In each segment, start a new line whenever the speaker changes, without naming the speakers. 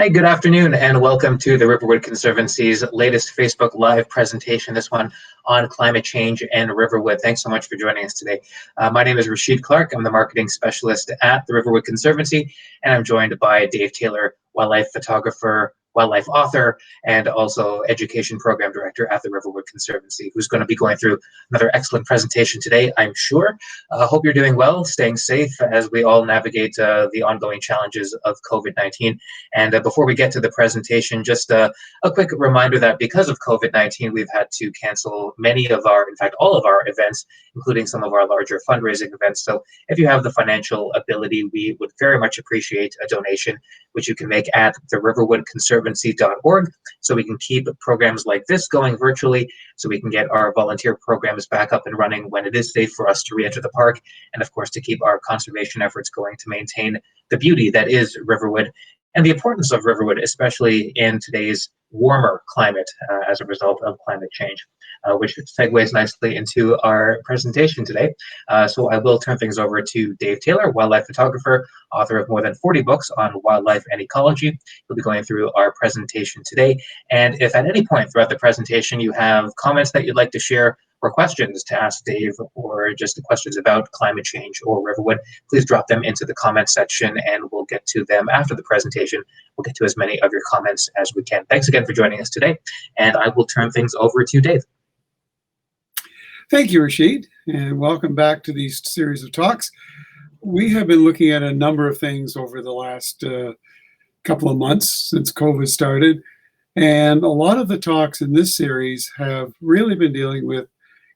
Hi, good afternoon, and welcome to the Riverwood Conservancy's latest Facebook Live presentation, this one on climate change and Riverwood. Thanks so much for joining us today. My name is Rashid Clark. I'm the marketing specialist at the Riverwood Conservancy, and I'm joined by Dave Taylor, wildlife photographer, wildlife author, and also education program director at the Riverwood Conservancy, who's going to be going through another excellent presentation today, I'm sure. Hope you're doing well, staying safe as we all navigate the ongoing challenges of COVID-19. And before we get to the presentation, just a quick reminder that because of COVID-19, we've had to cancel many of our, in fact, all of our events, including some of our larger fundraising events. So if you have the financial ability, we would very much appreciate a donation, which you can make at theriverwoodconservancy.org, so we can keep programs like this going virtually, so we can get our volunteer programs back up and running when it is safe for us to re-enter the park, and of course to keep our conservation efforts going to maintain the beauty that is Riverwood and the importance of Riverwood, especially in today's warmer climate as a result of climate change, which segues nicely into our presentation today. So I will turn things over to Dave Taylor, wildlife photographer, author of more than 40 books on wildlife and ecology. He'll be going through our presentation today. And if at any point throughout the presentation you have comments that you'd like to share, or questions to ask Dave, or just questions about climate change or Riverwood, please drop them into the comments section and we'll get to them after the presentation. We'll get to as many of your comments as we can. Thanks again for joining us today, and I will turn things over to Dave.
Thank you, Rashid, and welcome back to these series of talks. We have been looking at a number of things over the last couple of months since COVID started, and a lot of the talks in this series have really been dealing with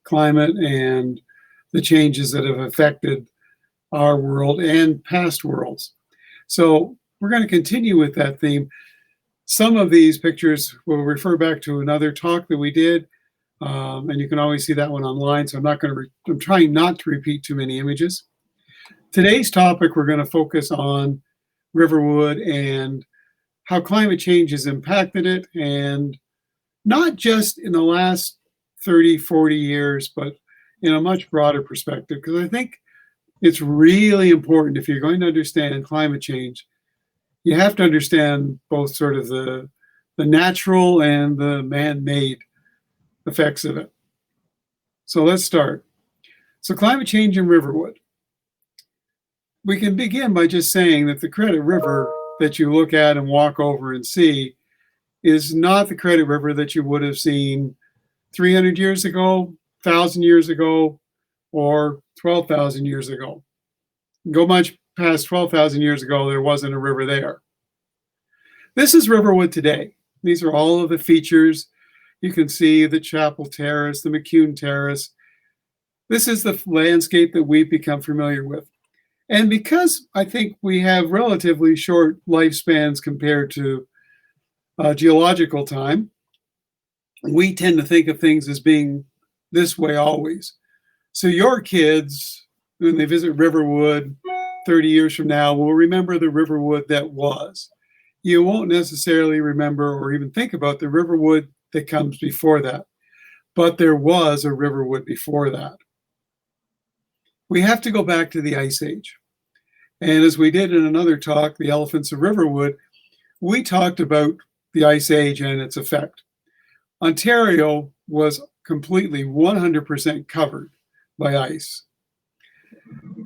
climate and the changes that have affected our world and past worlds. So we're going to continue with that theme. Some of these pictures will refer back to another talk that we did, and you can always see that one online. So I'm trying not to repeat too many images. Today's topic, we're going to focus on Riverwood and how climate change has impacted it, and not just in the last 30, 40 years, but in a much broader perspective, because I think it's really important if you're going to understand climate change, you have to understand both sort of the natural and the man-made effects of it. So let's start. So climate change in Riverwood. We can begin by just saying that the Credit River that you look at and walk over and see is not the Credit River that you would have seen 300 years ago, 1,000 years ago, or 12,000 years ago. Go much past 12,000 years ago, there wasn't a river there. This is Riverwood today. These are all of the features. You can see the Chapel Terrace, the McCune Terrace. This is the landscape that we've become familiar with. And because I think we have relatively short lifespans compared to geological time, we tend to think of things as being this way always. So your kids, when they visit Riverwood 30 years from now, will remember the Riverwood that was. You won't necessarily remember or even think about the Riverwood that comes before that. But there was a Riverwood before that. We have to go back to the Ice Age. And as we did in another talk, The Elephants of Riverwood, we talked about the Ice Age and its effect. Ontario was completely 100% covered by ice.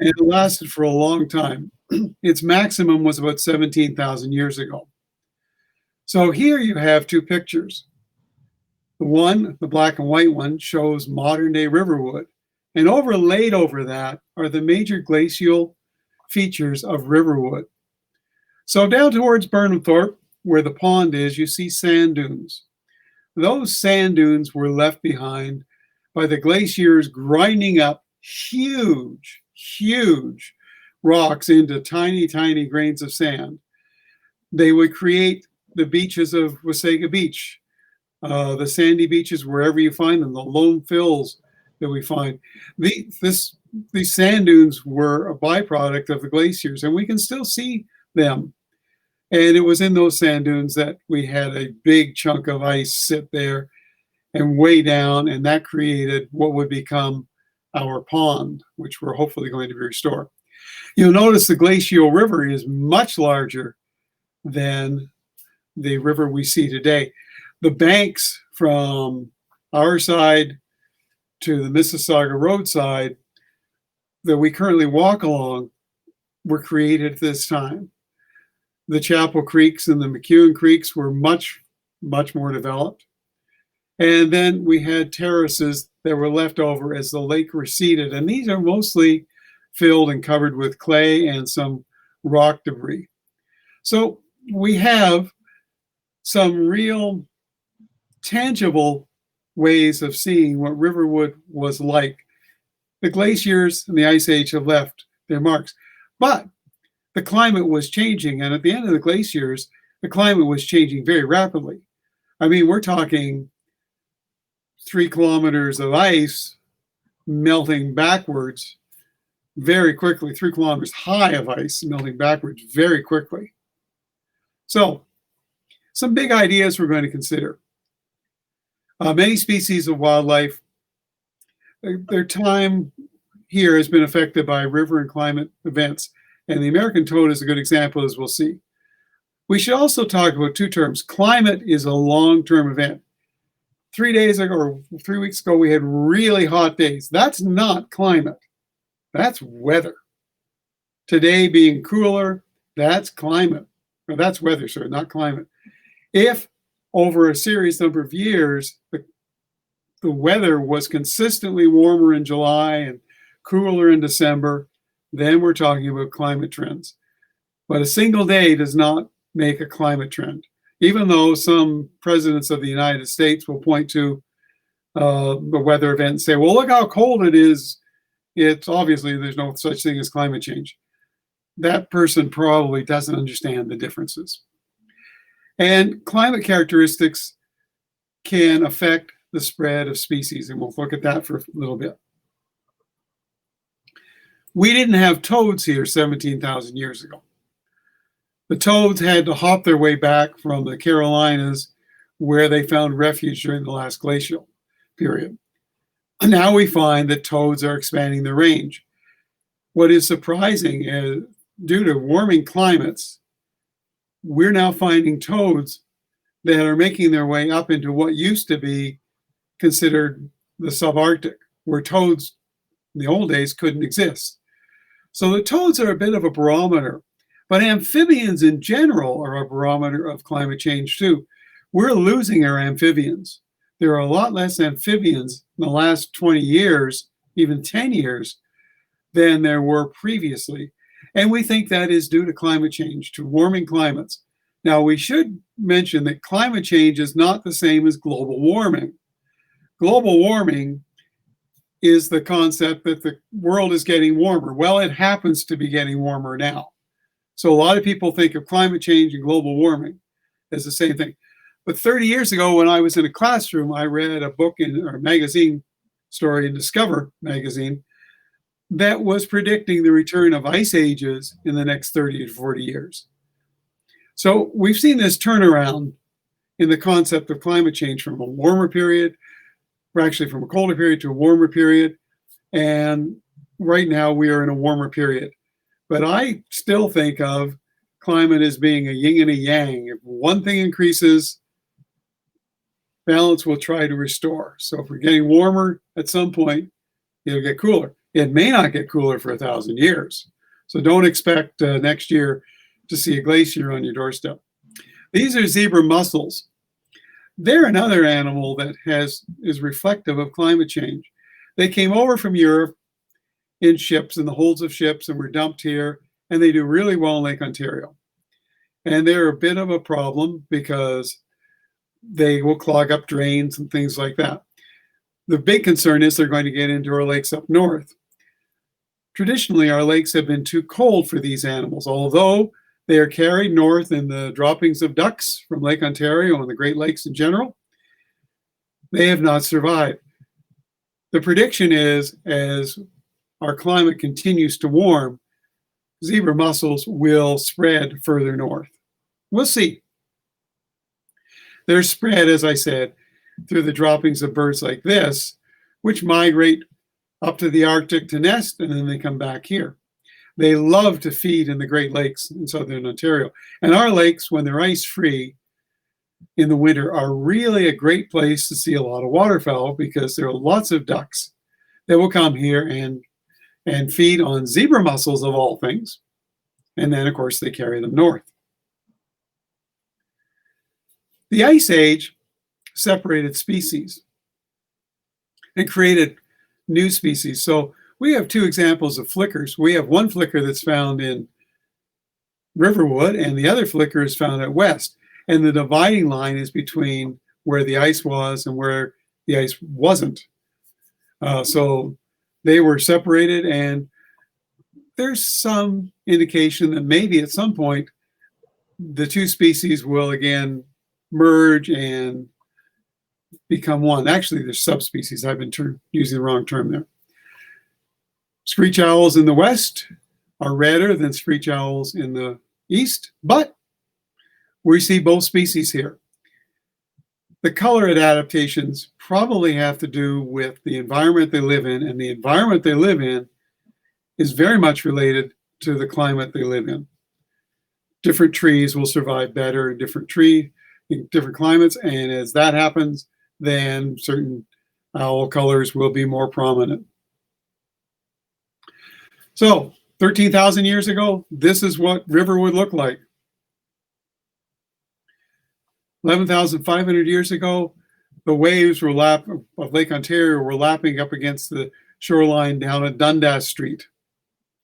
And it lasted for a long time. Its maximum was about 17,000 years ago. So here you have two pictures. The one, the black and white one, shows modern day Riverwood. And overlaid over that are the major glacial features of Riverwood. So down towards Burnhamthorpe, where the pond is, you see sand dunes. Those sand dunes were left behind by the glaciers grinding up huge, huge rocks into tiny, tiny grains of sand. They would create the beaches of Wasaga Beach, the sandy beaches wherever you find them, the lone fills that we find. These sand dunes were a byproduct of the glaciers, and we can still see them. And it was in those sand dunes that we had a big chunk of ice sit there and way down, and that created what would become our pond, which we're hopefully going to restore. You'll notice the glacial river is much larger than the river we see today. The banks from our side to the Mississauga roadside that we currently walk along were created at this time. The Chapel Creeks and the McEwen Creeks were much more developed. And then we had terraces that were left over as the lake receded. And these are mostly filled and covered with clay and some rock debris. So we have some real tangible ways of seeing what Riverwood was like. The glaciers and the Ice Age have left their marks. But the climate was changing. And at the end of the glaciers, the climate was changing very rapidly. I mean, we're talking 3 kilometers of ice melting backwards very quickly, 3 kilometers high of ice melting backwards very quickly. So, some big ideas we're going to consider. Many species of wildlife, their time here has been affected by river and climate events, and the American toad is a good example, as we'll see. We should also talk about 2 terms. Climate is a long-term event. 3 days ago or 3 weeks ago, we had really hot days. That's not climate. That's weather. Today being cooler, that's climate. Or that's weather, sorry, not climate. If over a series number of years, the weather was consistently warmer in July and cooler in December, then we're talking about climate trends. But a single day does not make a climate trend, even though some presidents of the United States will point to the weather event and say, well, look how cold it is. It's obviously there's no such thing as climate change. That person probably doesn't understand the differences. And climate characteristics can affect the spread of species, and we'll look at that for a little bit. We didn't have toads here 17,000 years ago. The toads had to hop their way back from the Carolinas, where they found refuge during the last glacial period. Now we find that toads are expanding their range. What is surprising is, due to warming climates, we're now finding toads that are making their way up into what used to be considered the subarctic, where toads in the old days couldn't exist. So the toads are a bit of a barometer, but amphibians in general are a barometer of climate change too. We're losing our amphibians. There are a lot less amphibians in the last 20 years, even 10 years, than there were previously. And we think that is due to climate change, to warming climates. Now, we should mention that climate change is not the same as global warming. Global warming is the concept that the world is getting warmer. Well, it happens to be getting warmer now. So a lot of people think of climate change and global warming as the same thing. But 30 years ago, when I was in a classroom, I read a book or a magazine story in Discover magazine that was predicting the return of ice ages in the next 30 to 40 years. So we've seen this turnaround in the concept of climate change from a warmer period, or actually from a colder period to a warmer period. And right now we are in a warmer period. But I still think of climate as being a yin and a yang. If one thing increases, balance will try to restore. So if we're getting warmer at some point, it'll get cooler. It may not get cooler for 1,000 years. So don't expect next year to see a glacier on your doorstep. These are zebra mussels. They're another animal that is reflective of climate change. They came over from Europe in ships, in the holds of ships, and were dumped here, and they do really well in Lake Ontario. And they're a bit of a problem because they will clog up drains and things like that. The big concern is they're going to get into our lakes up north. Traditionally, our lakes have been too cold for these animals, although they are carried north in the droppings of ducks from Lake Ontario and the Great Lakes in general. They have not survived. The prediction is, as our climate continues to warm, zebra mussels will spread further north. We'll see. They're spread, as I said, through the droppings of birds like this, which migrate up to the Arctic to nest, and then they come back here. They love to feed in the Great Lakes in southern Ontario. And our lakes, when they're ice-free, in the winter are really a great place to see a lot of waterfowl because there are lots of ducks that will come here and feed on zebra mussels of all things. And then, of course, they carry them north. The Ice Age separated species and created new species. So we have two examples of flickers. We have one flicker that's found in Riverwood, and the other flicker is found at West. And the dividing line is between where the ice was and where the ice wasn't. So they were separated, and there's some indication that maybe at some point the two species will again merge and become one. Actually, they're subspecies. I've been using the wrong term there. Screech owls in the west are redder than screech owls in the east, but we see both species here. The color adaptations probably have to do with the environment they live in, and the environment they live in is very much related to the climate they live in. Different trees will survive better in different climates, and as that happens, then certain owl colors will be more prominent. So 13,000 years ago, this is what Riverwood looked like. 11,500 years ago, the waves of Lake Ontario were lapping up against the shoreline down at Dundas Street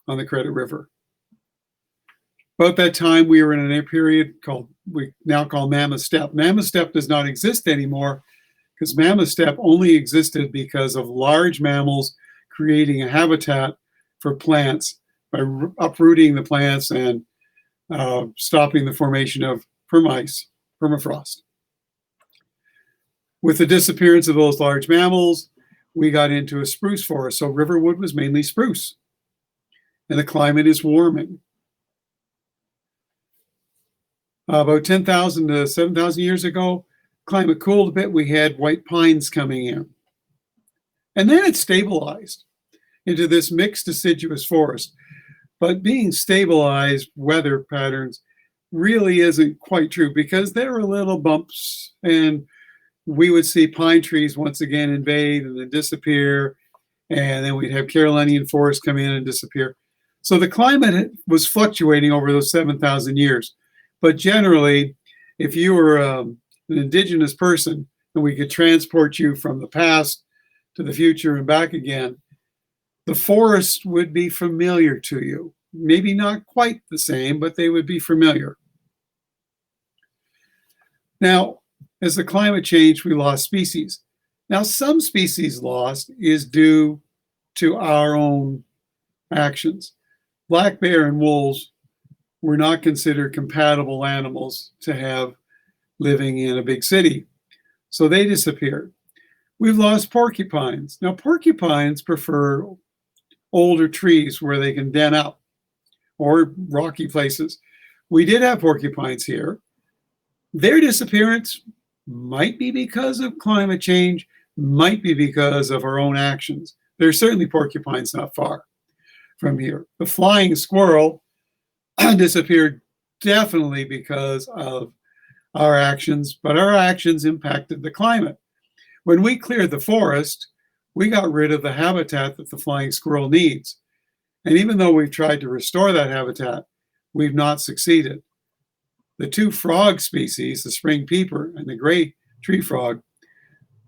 on the Credit River. About that time, we were in a period we now call Mammoth Steppe. Mammoth Steppe does not exist anymore because Mammoth Steppe only existed because of large mammals creating a habitat for plants by uprooting the plants and stopping the formation of permafrost. With the disappearance of those large mammals, we got into a spruce forest. So Riverwood was mainly spruce, and the climate is warming. About 10,000 to 7,000 years ago, climate cooled a bit. We had white pines coming in. And then it stabilized into this mixed deciduous forest. But being stabilized weather patterns really isn't quite true because there were little bumps, and we would see pine trees once again invade and then disappear. And then we'd have Carolinian forests come in and disappear. So the climate was fluctuating over those 7,000 years. But generally, if you were an indigenous person and we could transport you from the past to the future and back again, the forest would be familiar to you. Maybe not quite the same, but they would be familiar. Now, as the climate changed, we lost species. Now, some species lost is due to our own actions. Black bear and wolves were not considered compatible animals to have living in a big city. So they disappeared. We've lost porcupines. Now, porcupines prefer older trees where they can den up or rocky places. We did have porcupines here. Their disappearance might be because of climate change, might be because of our own actions. There's certainly porcupines not far from here. The flying squirrel disappeared definitely because of our actions, but our actions impacted the climate. When we cleared the forest, we got rid of the habitat that the flying squirrel needs. And even though we've tried to restore that habitat, we've not succeeded. The two frog species, the spring peeper and the gray tree frog,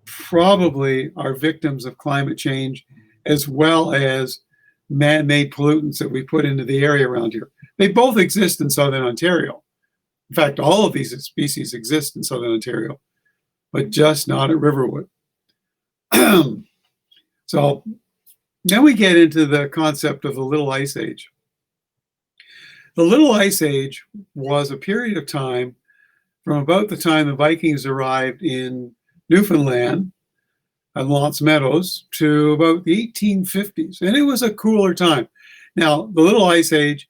probably are victims of climate change as well as man-made pollutants that we put into the area around here. They both exist in southern Ontario. In fact, all of these species exist in southern Ontario, but just not at Riverwood. So then we get into the concept of the Little Ice Age. The Little Ice Age was a period of time from about the time the Vikings arrived in Newfoundland and L'Anse Meadows to about the 1850s. And it was a cooler time. Now, the Little Ice Age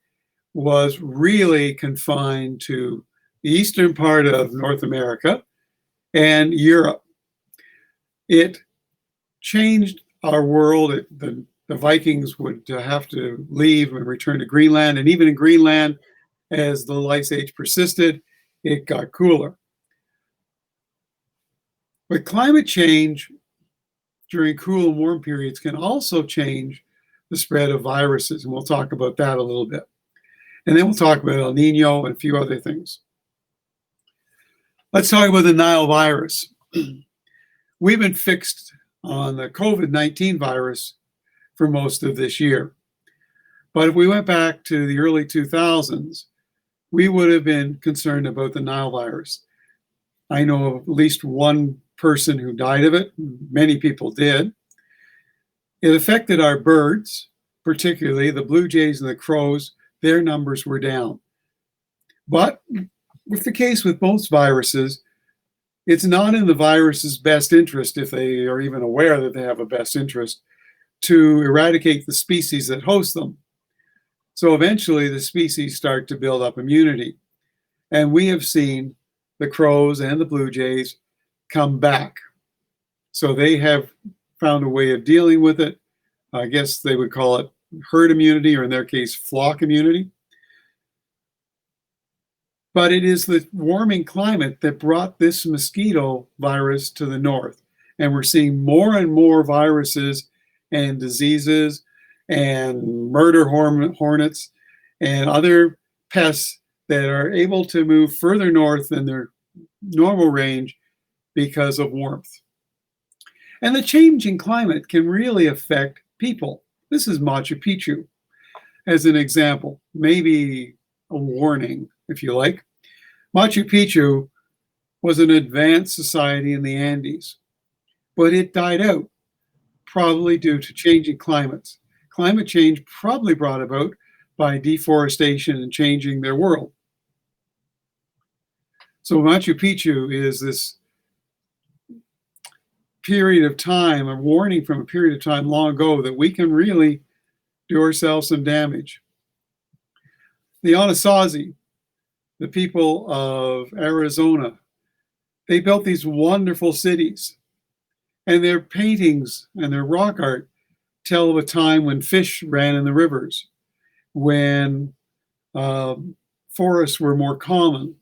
was really confined to the eastern part of North America and Europe. It changed our world. The Vikings would have to leave and return to Greenland. And even in Greenland, as the Little Ice Age persisted, it got cooler. But climate change during cool and warm periods can also change the spread of viruses, and we'll talk about that a little bit. And then we'll talk about El Nino and a few other things. Let's talk about the Nile virus. We've been fixed on the COVID-19 virus for most of this year. But if we went back to the early 2000s, we would have been concerned about the Nile virus. I know of at least one person who died of it. Many people did. It affected our birds, particularly the blue jays and the crows. Their numbers were down. But with the case with most viruses, it's not in the virus's best interest, if they are even aware that they have a best interest, to eradicate the species that host them. So eventually the species start to build up immunity. And we have seen the crows and the blue jays come back. So they have found a way of dealing with it. I guess they would call it herd immunity, or in their case, flock immunity. But it is the warming climate that brought this mosquito virus to the north. And we're seeing more and more viruses and diseases and murder hornets and other pests that are able to move further north than their normal range because of warmth. And the changing climate can really affect people. This is Machu Picchu as an example, maybe a warning, if you like. Machu Picchu was an advanced society in the Andes, but it died out, probably due to changing climates. Climate change probably brought about by deforestation and changing their world. So Machu Picchu is this period of time, a warning from a period of time long ago that we can really do ourselves some damage. The Anasazi, the people of Arizona, they built these wonderful cities, and their paintings and their rock art tell of a time when fish ran in the rivers, when forests were more common,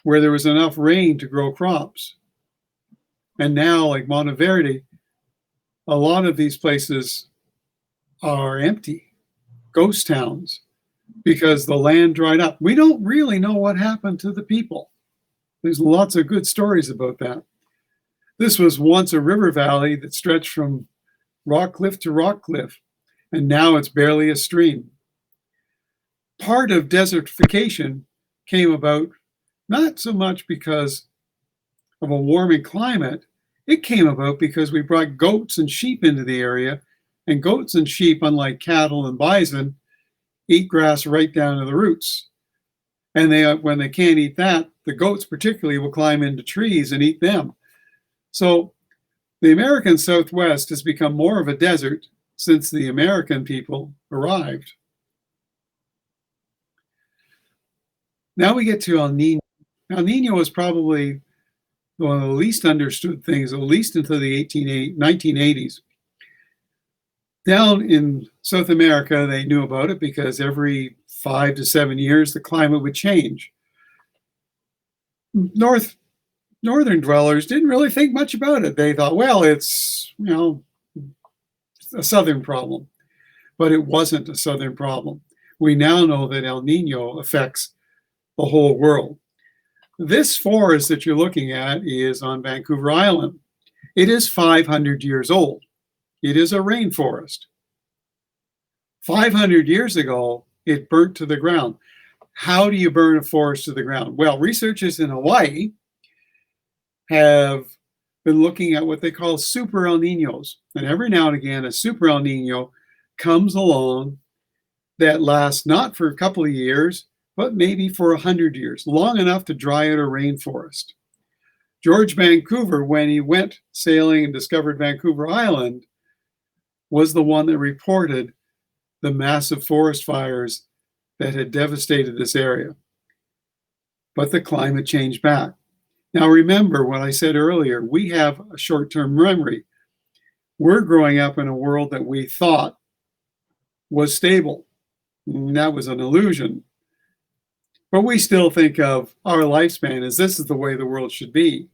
where there was enough rain to grow crops. And now, like Monteverde, a lot of these places are empty, ghost towns, because the land dried up. We don't really know what happened to the people. There's lots of good stories about that. This was once a river valley that stretched from rock cliff to rock cliff, and now it's barely a stream. Part of desertification came about not so much because of a warming climate. It came about because we brought goats and sheep into the area, and goats and sheep, unlike cattle and bison, eat grass right down to the roots. And when they can't eat that, the goats particularly will climb into trees and eat them. So the American Southwest has become more of a desert since the American people arrived. Now we get to El Nino. El Nino is probably one of the least understood things, at least until the 1980s. Down in South America, they knew about it because every 5 to 7 years, the climate would change. Northern dwellers didn't really think much about it. They thought, well, it's, a southern problem. But it wasn't a southern problem. We now know that El Nino affects the whole world. This forest that you're looking at is on Vancouver Island. It is 500 years old. It is a rainforest. 500 years ago, it burnt to the ground. How do you burn a forest to the ground? Well, researchers in Hawaii have been looking at what they call super El Ninos. And every now and again, a super El Nino comes along that lasts not for a couple of years, but maybe for 100 years, long enough to dry out a rainforest. George Vancouver, when he went sailing and discovered Vancouver Island, was the one that reported the massive forest fires that had devastated this area. But the climate changed back. Now remember what I said earlier, we have a short-term memory. We're growing up in a world that we thought was stable. And that was an illusion. But we still think of our lifespan as this is the way the world should be.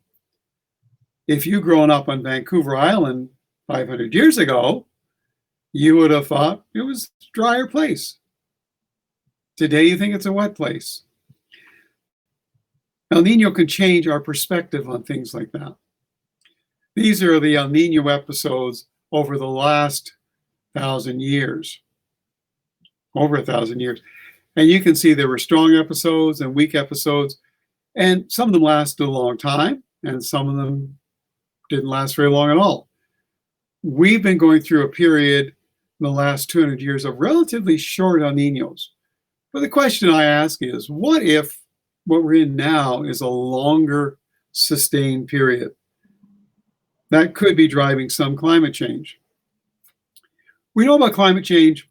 If you grown up on Vancouver Island 500 years ago, you would have thought it was a drier place. Today, you think it's a wet place. El Nino can change our perspective on things like that. These are the El Nino episodes over the last 1,000 years, over 1,000 years. And you can see there were strong episodes and weak episodes, and some of them lasted a long time, and some of them didn't last very long at all. We've been going through a period in the last 200 years of relatively short El Ninos. But the question I ask is, what if what we're in now is a longer sustained period? That could be driving some climate change. We know about climate change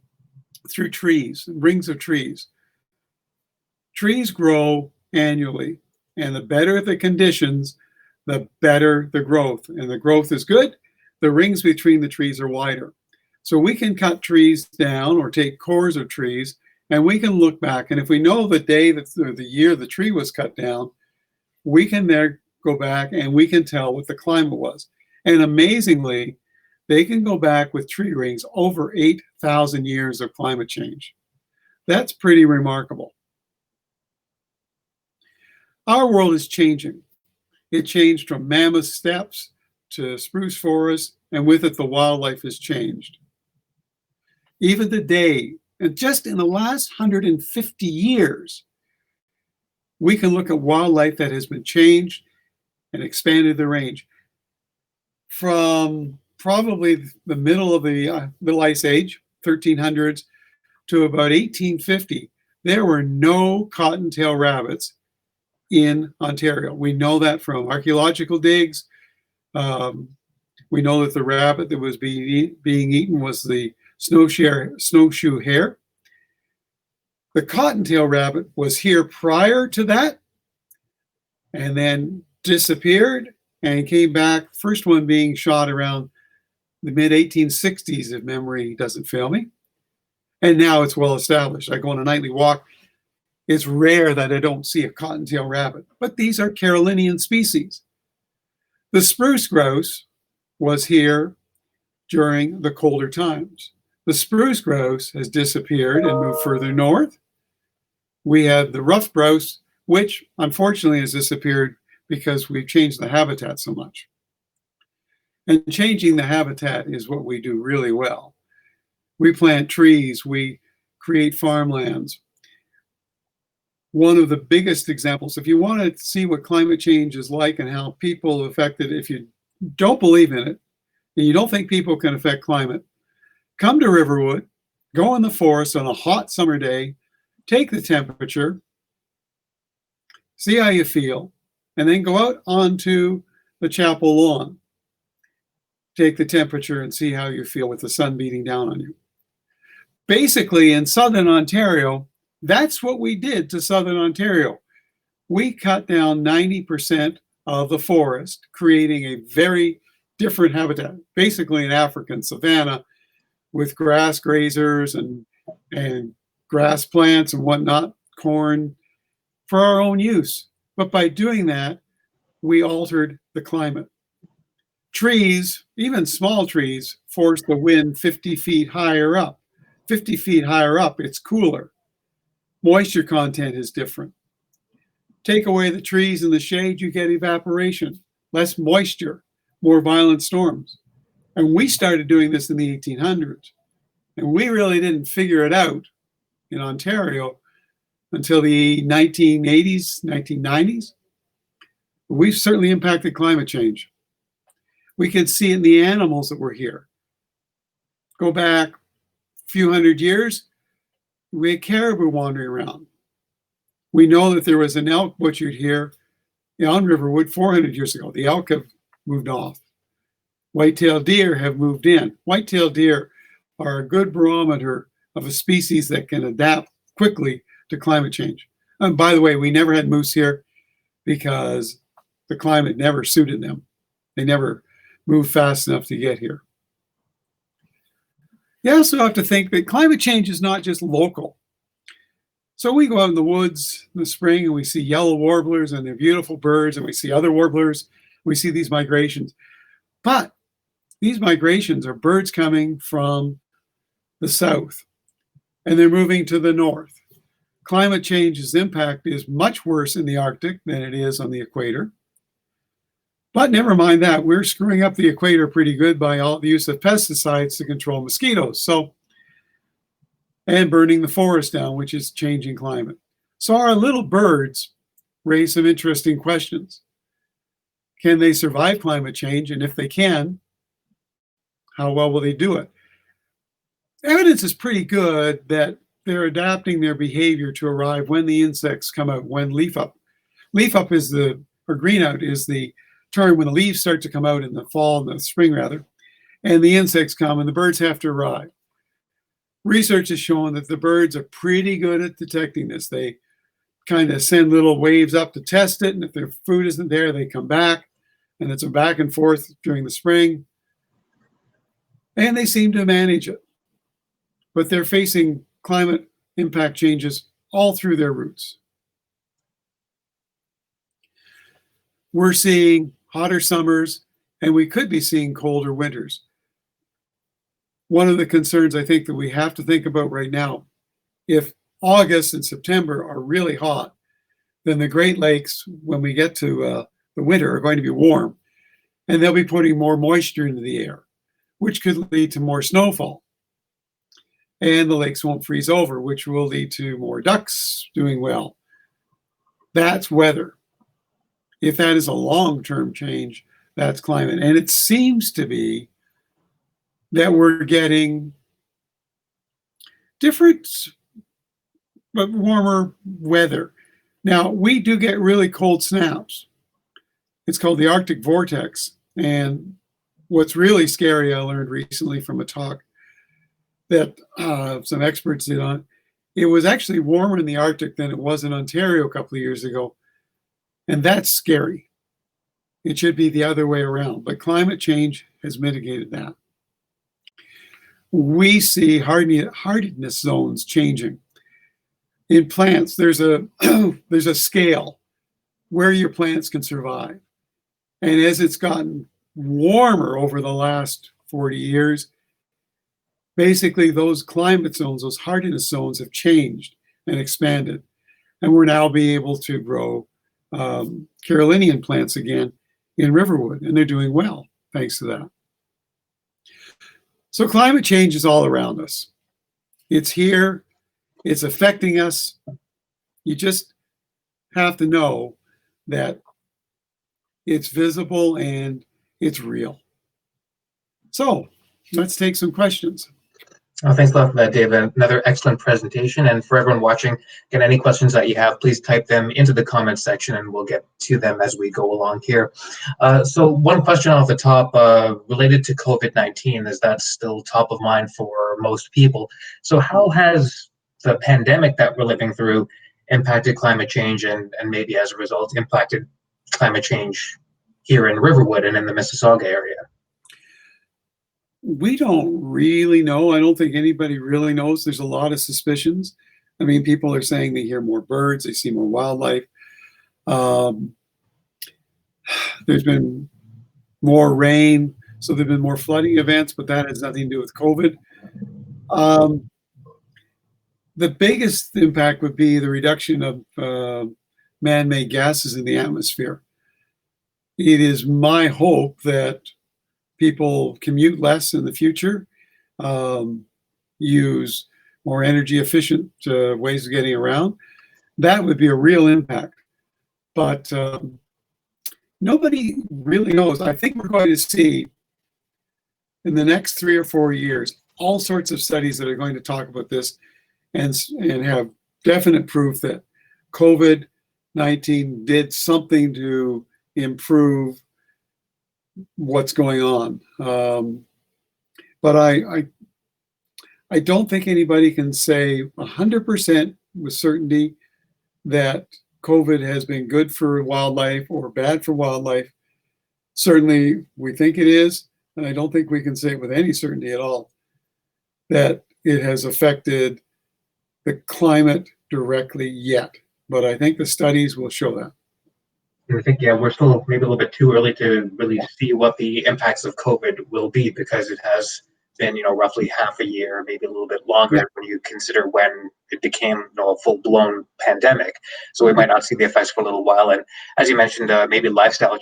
through trees, rings of trees. Trees grow annually, and the better the conditions, the better the growth. And the growth is good, the rings between the trees are wider. So we can cut trees down or take cores of trees, and we can look back. And if we know the day, or the year the tree was cut down, we can there go back and we can tell what the climate was. And amazingly, they can go back with tree rings over 8,000 years of climate change. That's pretty remarkable. Our world is changing. It changed from mammoth steppes to spruce forest, and with it, the wildlife has changed. Even today, and just in the last 150 years, we can look at wildlife that has been changed and expanded the range. From probably the middle of the Middle Ice Age, 1300s, to about 1850, there were no cottontail rabbits in Ontario. We know that from archaeological digs. We know that the rabbit that was being eaten was the snowshoe hare. The cottontail rabbit was here prior to that, and then disappeared and came back, first one being shot around the mid-1860s, if memory doesn't fail me. And now it's well established. I go on a nightly walk. It's rare that I don't see a cottontail rabbit, but these are Carolinian species. The spruce grouse was here during the colder times. The spruce grouse has disappeared and moved further north. We have the ruffed grouse, which unfortunately has disappeared because we've changed the habitat so much. And changing the habitat is what we do really well. We plant trees, we create farmlands. One of the biggest examples, if you want to see what climate change is like and how people affect it, if you don't believe in it, and you don't think people can affect climate, come to Riverwood, go in the forest on a hot summer day, take the temperature, see how you feel, and then go out onto the chapel lawn. Take the temperature and see how you feel with the sun beating down on you. Basically, in southern Ontario, that's what we did to southern Ontario. We cut down 90% of the forest, creating a very different habitat, basically an African savanna with grass grazers and grass plants and whatnot, corn, for our own use. But by doing that, we altered the climate. Trees, even small trees, force the wind 50 feet higher up. 50 feet higher up, it's cooler. Moisture content is different. Take away the trees and the shade, you get evaporation, less moisture, more violent storms. And we started doing this in the 1800s. And we really didn't figure it out in Ontario until the 1980s, 1990s. We've certainly impacted climate change. We can see it in the animals that were here. Go back a few hundred years, we had caribou wandering around. We know that there was an elk butchered here on Riverwood 400 years ago. The elk have moved off. White-tailed deer have moved in. White-tailed deer are a good barometer of a species that can adapt quickly to climate change. And by the way, we never had moose here because the climate never suited them. They never moved fast enough to get here. You also have to think that climate change is not just local. So we go out in the woods in the spring and we see yellow warblers and they're beautiful birds, and we see other warblers we see these migrations. But these migrations are birds coming from the south, and they're moving to the north. Climate change's impact is much worse in the Arctic than it is on the equator. But never mind that, we're screwing up the equator pretty good by all the use of pesticides to control mosquitoes. And burning the forest down, which is changing climate. So our little birds raise some interesting questions. Can they survive climate change? And if they can, how well will they do it? Evidence is pretty good that they're adapting their behavior to arrive when the insects come out, when leaf up. Leaf up is or green out is the term when the leaves start to come out in the fall, in the spring rather, and the insects come and the birds have to arrive. Research has shown that the birds are pretty good at detecting this. They kind of send little waves up to test it, and if their food isn't there, they come back, and it's a back and forth during the spring. And they seem to manage it. But they're facing climate impact changes all through their routes. We're seeing hotter summers, and we could be seeing colder winters. One of the concerns I think that we have to think about right now, if August and September are really hot, then the Great Lakes, when we get to the winter, are going to be warm, and they'll be putting more moisture into the air, which could lead to more snowfall. And the lakes won't freeze over, which will lead to more ducks doing well. That's weather. If that is a long-term change, that's climate. And it seems to be that we're getting different but warmer weather. Now, we do get really cold snaps. It's called the Arctic Vortex. And what's really scary, I learned recently from a talk that some experts did on, it was actually warmer in the Arctic than it was in Ontario a couple of years ago. And that's scary. It should be the other way around, but climate change has mitigated that. We see hardiness zones changing. In plants, there's a there's a scale where your plants can survive. And as it's gotten warmer over the last 40 years, basically those climate zones, those hardiness zones have changed and expanded. And we're now being able to grow Carolinian plants again in Riverwood, and they're doing well thanks to that. So climate change is all around us. It's here, it's affecting us. You just have to know that it's visible and it's real. So let's take some questions.
Oh, thanks a lot for that, David. Another excellent presentation. And for everyone watching, again, any questions that you have, please type them into the comments section and we'll get to them as we go along here. So one question off the top related to COVID-19, is that still top of mind for most people. So how has the pandemic that we're living through impacted climate change and maybe as a result impacted climate change here in Riverwood and in the Mississauga area?
We don't really know. I don't think anybody really knows. There's a lot of suspicions. I mean, people are saying they hear more birds, they see more wildlife. There's been more rain, so there've been more flooding events, but that has nothing to do with COVID. The biggest impact would be the reduction of man-made gases in the atmosphere. It is my hope that people commute less in the future, use more energy efficient ways of getting around. That would be a real impact. But nobody really knows. I think we're going to see in the next 3 or 4 years all sorts of studies that are going to talk about this and have definite proof that COVID-19 did something to improve what's going on. But I don't think anybody can say 100% with certainty that COVID has been good for wildlife or bad for wildlife. Certainly we think it is, and I don't think we can say with any certainty at all that it has affected the climate directly yet. But I think the studies will show that.
I think, yeah, we're still maybe a little bit too early to really see what the impacts of COVID will be, because it has been, roughly half a year, maybe a little bit
Yeah.
longer when you consider when it became, a full-blown pandemic. So we might not see the effects for a little while. And as you mentioned, maybe lifestyle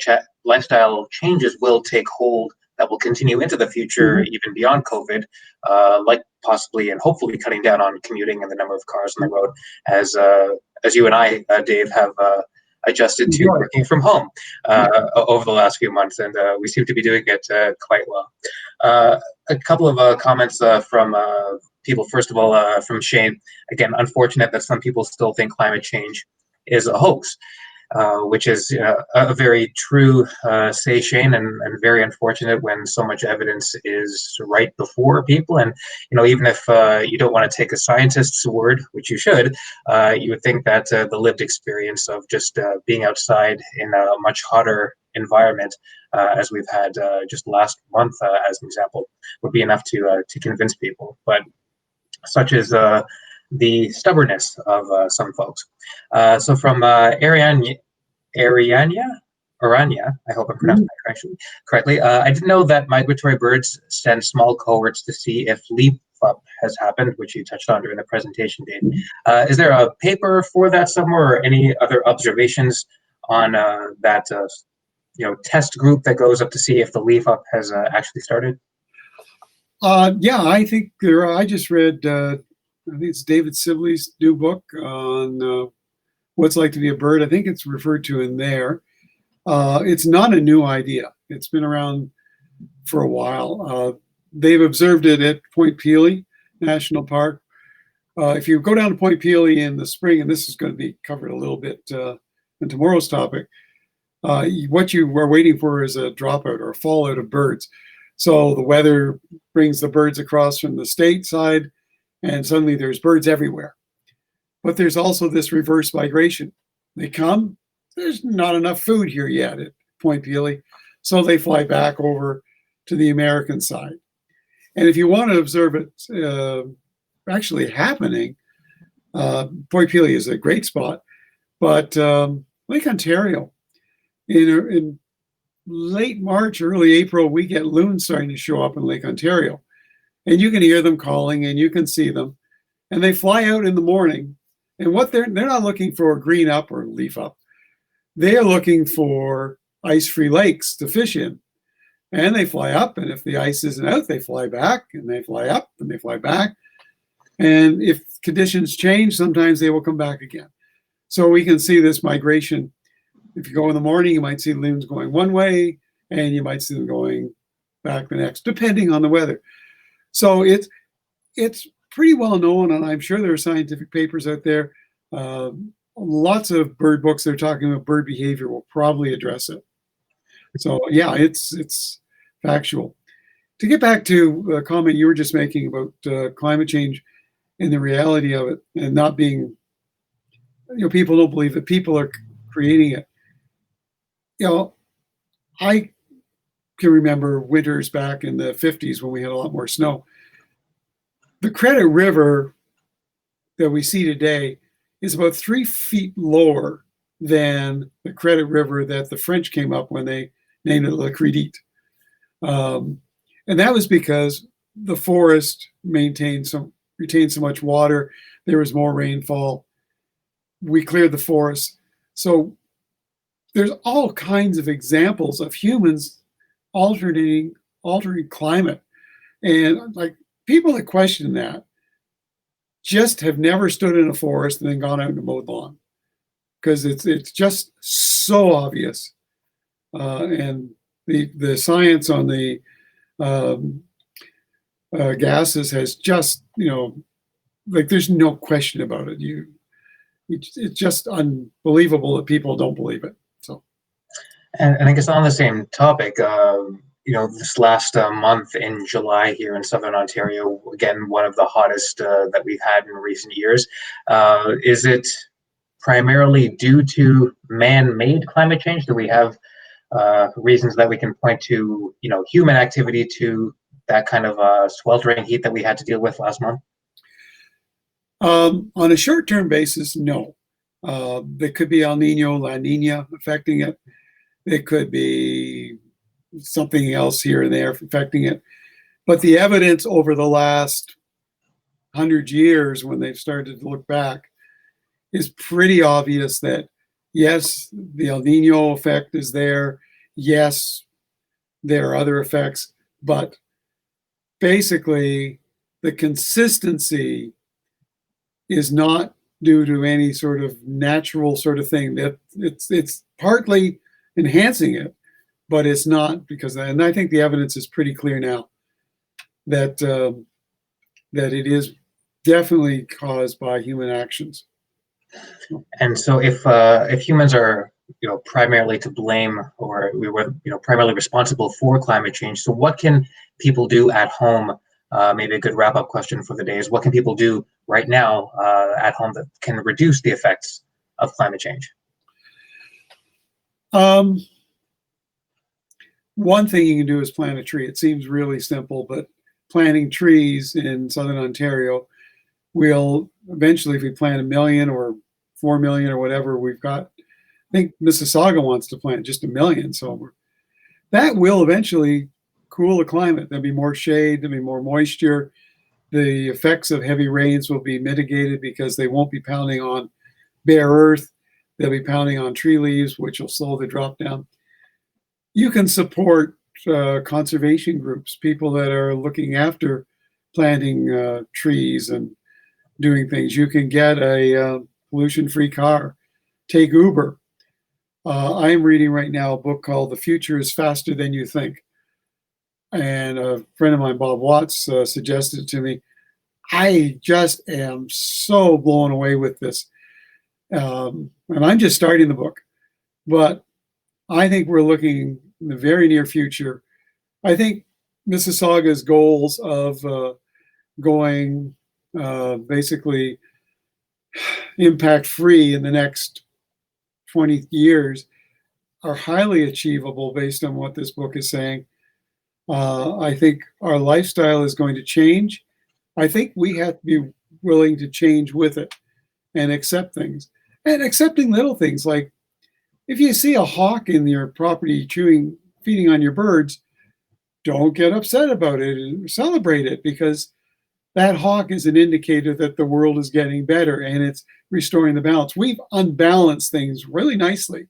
changes will take hold that will continue into the future,
Mhm.
even beyond COVID, like possibly and hopefully cutting down on commuting and the number of cars on the road, as you and I, Dave, have adjusted to
Enjoy.
working from home
Yeah.
over the last few months, and we seem to be doing it quite well. A couple of comments from people. First of all, from Shane. Again, unfortunate that some people still think climate change is a hoax, which is a very true say, Shane, and very unfortunate when so much evidence is right before people. And even if you don't want to take a scientist's word, which you should, you would think that the lived experience of just being outside in a much hotter environment, as we've had just last month, as an example, would be enough to convince people. But such is the stubbornness of some folks. So from Ariania, Aranya, I hope I'm pronouncing
Mhm.
that correctly. I didn't know that migratory birds send small cohorts to see if leaf up has happened, which you touched on during the presentation, Dave. Is there a paper for that somewhere, or any other observations on that test group that goes up to see if the leaf up has actually started?
Yeah, I think there. I just read. I think it's David Sibley's new book on what it's like to be a bird. I think it's referred to in there. It's not a new idea. It's been around for a while. They've observed it at Point Pelee National Park. If you go down to Point Pelee in the spring, and this is going to be covered a little bit in tomorrow's topic, what you are waiting for is a dropout or a fallout of birds. So the weather brings the birds across from the state side, and suddenly there's birds everywhere. But there's also this reverse migration. They come, there's not enough food here yet at Point Pelee, so they fly back over to the American side. And if you want to observe it actually happening, Point Pelee is a great spot, but Lake Ontario, in late March, early April, we get loons starting to show up in Lake Ontario. And you can hear them calling and you can see them. And they fly out in the morning. And what they're not looking for green up or leaf up. They are looking for ice-free lakes to fish in. And they fly up, and if the ice isn't out, they fly back, and they fly up, and they fly back. And if conditions change, sometimes they will come back again. So we can see this migration. If you go in the morning, you might see loons going one way, and you might see them going back the next, depending on the weather. So it's pretty well known, and I'm sure there are scientific papers out there. Lots of bird books that are talking about bird behavior will probably address it. So yeah, it's factual. To get back to a comment you were just making about climate change and the reality of it, and not being, people don't believe it. People are creating it. I can remember winters back in the 50s when we had a lot more snow. The Credit River that we see today is about 3 feet lower than the Credit River that the French came up when they named it La Crédit. And that was because the forest retained so much water. There was more rainfall. We cleared the forest. So there's all kinds of examples of humans altering climate. And like people that question that just have never stood in a forest and then gone out and mowed lawn, because it's just so obvious. And the science on the gases has just, like there's no question about it. It's just unbelievable that people don't believe it. So,
and I guess on the same topic, this last month in July here in Southern Ontario, again, one of the hottest that we've had in recent years. Is it primarily due to man-made climate change? Do we have reasons that we can point to, human activity to that kind of sweltering heat that we had to deal with last month?
on a short-term basis, no. There could be El Nino, La Nina affecting it. It could be something else here and there affecting it. But the evidence over the last 100 years, when they've started to look back, is pretty obvious that, yes, the El Nino effect is there. Yes, there are other effects, but basically the consistency is not due to any sort of natural sort of thing. That it's partly enhancing it, but it's not because, and I think the evidence is pretty clear now that that it is definitely caused by human actions.
And so if humans are primarily to blame, or we were primarily responsible for climate change, so what can people do at home? Maybe a good wrap-up question for the day is, what can people do right now at home that can reduce the effects of climate change?
One thing you can do is plant a tree. It seems really simple, but planting trees in southern Ontario will eventually, if we plant 1 million or 4 million or whatever we've got, I think Mississauga wants to plant just 1 million. So that will eventually cool the climate. There'll be more shade, there'll be more moisture. The effects of heavy rains will be mitigated because they won't be pounding on bare earth. They'll be pounding on tree leaves, which will slow the drop down. You can support conservation groups, people that are looking after planting trees and doing things. You can get a pollution-free car, take Uber. I am reading right now a book called The Future is Faster Than You Think. And a friend of mine, Bob Watts, suggested it to me. I just am so blown away with this. And I'm just starting the book. But I think we're looking in the very near future. I think Mississauga's goals of going basically impact-free in the next 20 years are highly achievable based on what this book is saying. I think our lifestyle is going to change. I think we have to be willing to change with it and accept things. And accepting little things like, if you see a hawk in your property feeding on your birds, don't get upset about it and celebrate it, because that hawk is an indicator that the world is getting better and it's restoring the balance. We've unbalanced things really nicely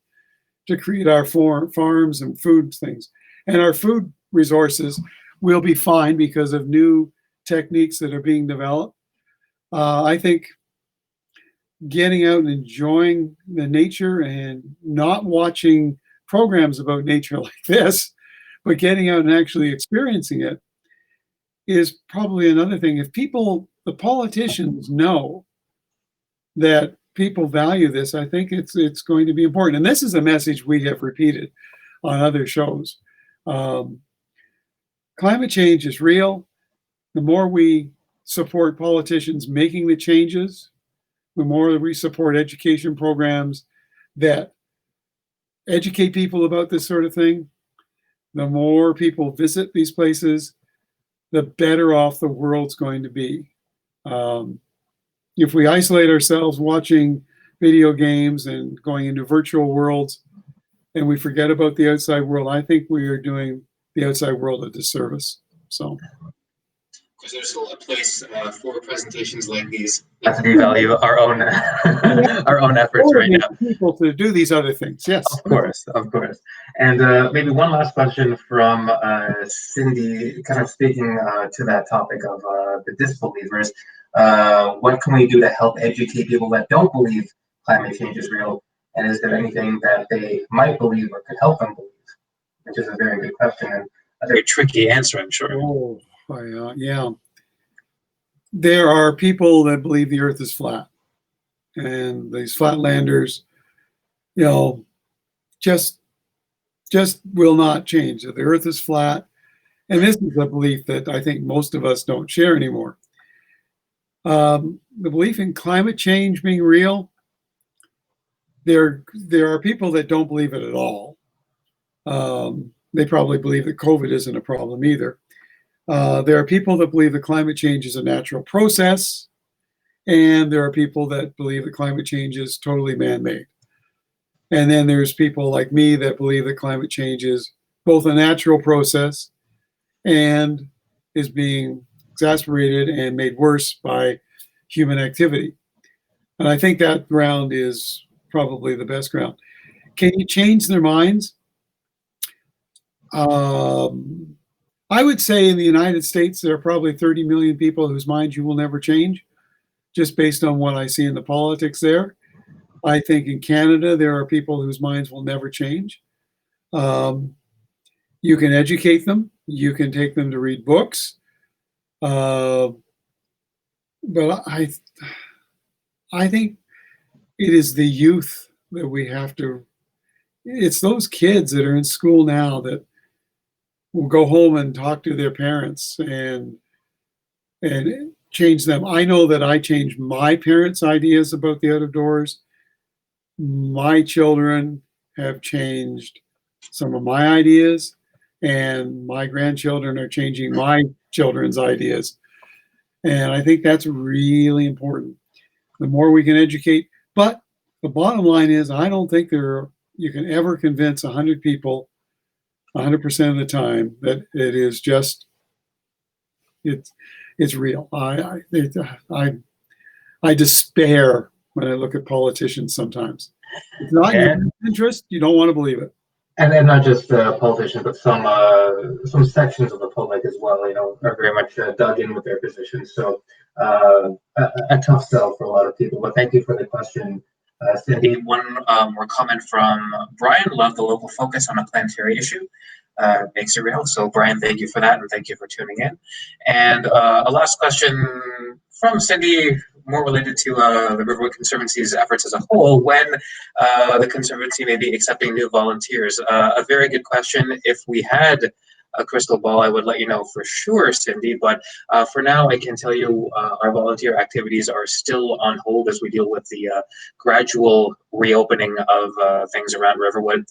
to create our farms and food things. And our food resources will be fine because of new techniques that are being developed. I think getting out and enjoying the nature and not watching programs about nature like this, but getting out and actually experiencing it is probably another thing. If the politicians know that people value this, I think it's going to be important. And this is a message we have repeated on other shows. Climate change is real. The more we support politicians making the changes, the more we support education programs that educate people about this sort of thing, the more people visit these places, the better off the world's going to be. If we isolate ourselves watching video games and going into virtual worlds and we forget about the outside world, I think we are doing the outside world a disservice. So,
because there's still a place for presentations like these. Have to value our own our own efforts right now.
People to do these other things, yes.
Of course. And maybe one last question from Cindy, kind of speaking to that topic of the disbelievers. What can we do to help educate people that don't believe climate change is real? And is there anything that they might believe or could help them believe? Which is a very good question and a very tricky answer, I'm sure.
Oh, yeah. There are people that believe the earth is flat. And these flatlanders, just will not change. The earth is flat. And this is a belief that I think most of us don't share anymore. The belief in climate change being real, there are people that don't believe it at all. They probably believe that COVID isn't a problem either. There are people that believe that climate change is a natural process And there are people that believe that climate change is totally man-made. And then there's people like me that believe that climate change is both a natural process and is being exacerbated and made worse by human activity. And I think that ground is probably the best ground. Can you change their minds? I would say in the United States, there are probably 30 million people whose minds you will never change, just based on what I see in the politics there. I think in Canada, there are people whose minds will never change. You can educate them. You can take them to read books. But I think it is the youth that we have to, it's those kids that are in school now that will go home and talk to their parents and change them. I know that I changed my parents' ideas about the out of doors. My children have changed some of my ideas, and my grandchildren are changing my children's ideas. And I think that's really important. The more we can educate, but the bottom line is, I don't think you can ever convince 100 people 100% of the time that it is just it's real. I despair when I look at politicians sometimes. It's not in your interest, you don't want to believe it.
And then not just politicians, but some sections of the public as well, are very much dug in with their positions. So a tough sell for a lot of people. But thank you for the question, Cindy. One more comment from Brian. Love the local focus on a planetary issue. Makes it real. So Brian, thank you for that, and thank you for tuning in. And a last question from Cindy, more related to the Riverwood Conservancy's efforts as a whole, when the Conservancy may be accepting new volunteers. A very good question. If we had a crystal ball, I would let you know for sure, Cindy, but for now I can tell you our volunteer activities are still on hold as we deal with the gradual reopening of things around Riverwood.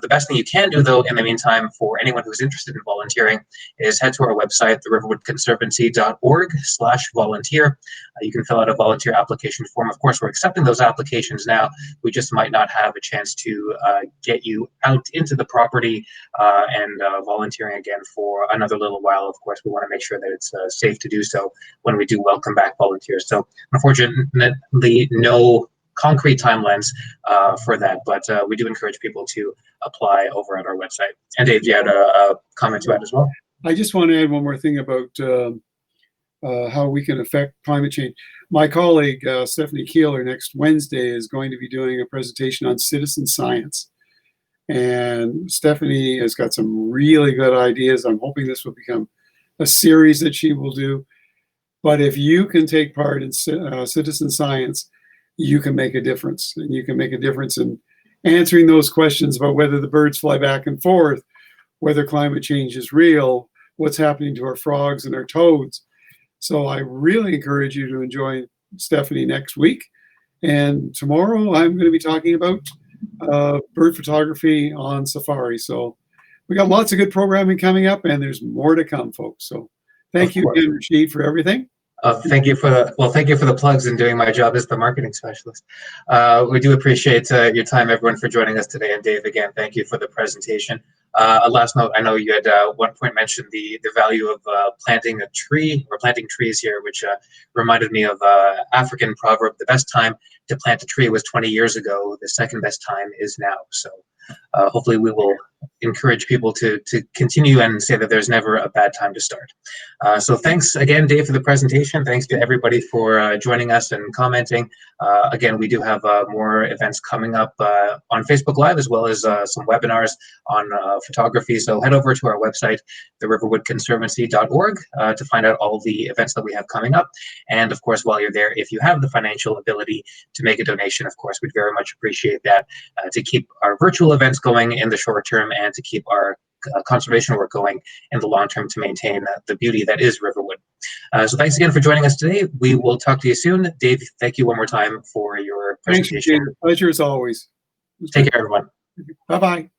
The best thing you can do, though, in the meantime, for anyone who's interested in volunteering, is head to our website, theriverwoodconservancy.org/volunteer. You can fill out a volunteer application form. Of course, we're accepting those applications now. We just might not have a chance to get you out into the property and volunteering again for another little while. Of course, we want to make sure that it's safe to do so when we do welcome back volunteers. So unfortunately, no concrete timelines for that, but we do encourage people to apply over at our website. And Dave, you had a comment to add as well?
I just want to add one more thing about how we can affect climate change. My colleague, Stephanie Keeler, next Wednesday is going to be doing a presentation on citizen science. And Stephanie has got some really good ideas. I'm hoping this will become a series that she will do. But if you can take part in citizen science, you can make a difference. And you can make a difference in answering those questions about whether the birds fly back and forth, whether climate change is real, what's happening to our frogs and our toads. So I really encourage you to join Stephanie next week. And tomorrow I'm going to be talking about bird photography on safari. So we got lots of good programming coming up, and there's more to come, folks. So thank you again, Rashid, for everything.
Thank you for the plugs and doing my job as the marketing specialist. We do appreciate your time, everyone, for joining us today. And Dave, again, thank you for the presentation. A last note, I know you had one point mentioned the value of planting a tree or planting trees here, which reminded me of African proverb: the best time to plant a tree was 20 years ago. The second best time is now. So hopefully we will encourage people to continue and say that there's never a bad time to start. So thanks again, Dave, for the presentation. Thanks to everybody for joining us and commenting. Again, we do have more events coming up on Facebook Live, as well as some webinars on photography. So head over to our website, theriverwoodconservancy.org, to find out all the events that we have coming up. And of course, while you're there, if you have the financial ability to make a donation, of course, we'd very much appreciate that to keep our virtual events going in the short term and to keep our conservation work going in the long term to maintain the beauty that is Riverwood. So thanks again for joining us today. We will talk to you soon. Dave, thank you one more time for your presentation.
Thanks, Peter. Pleasure as always.
Take care, everyone.
Bye-bye.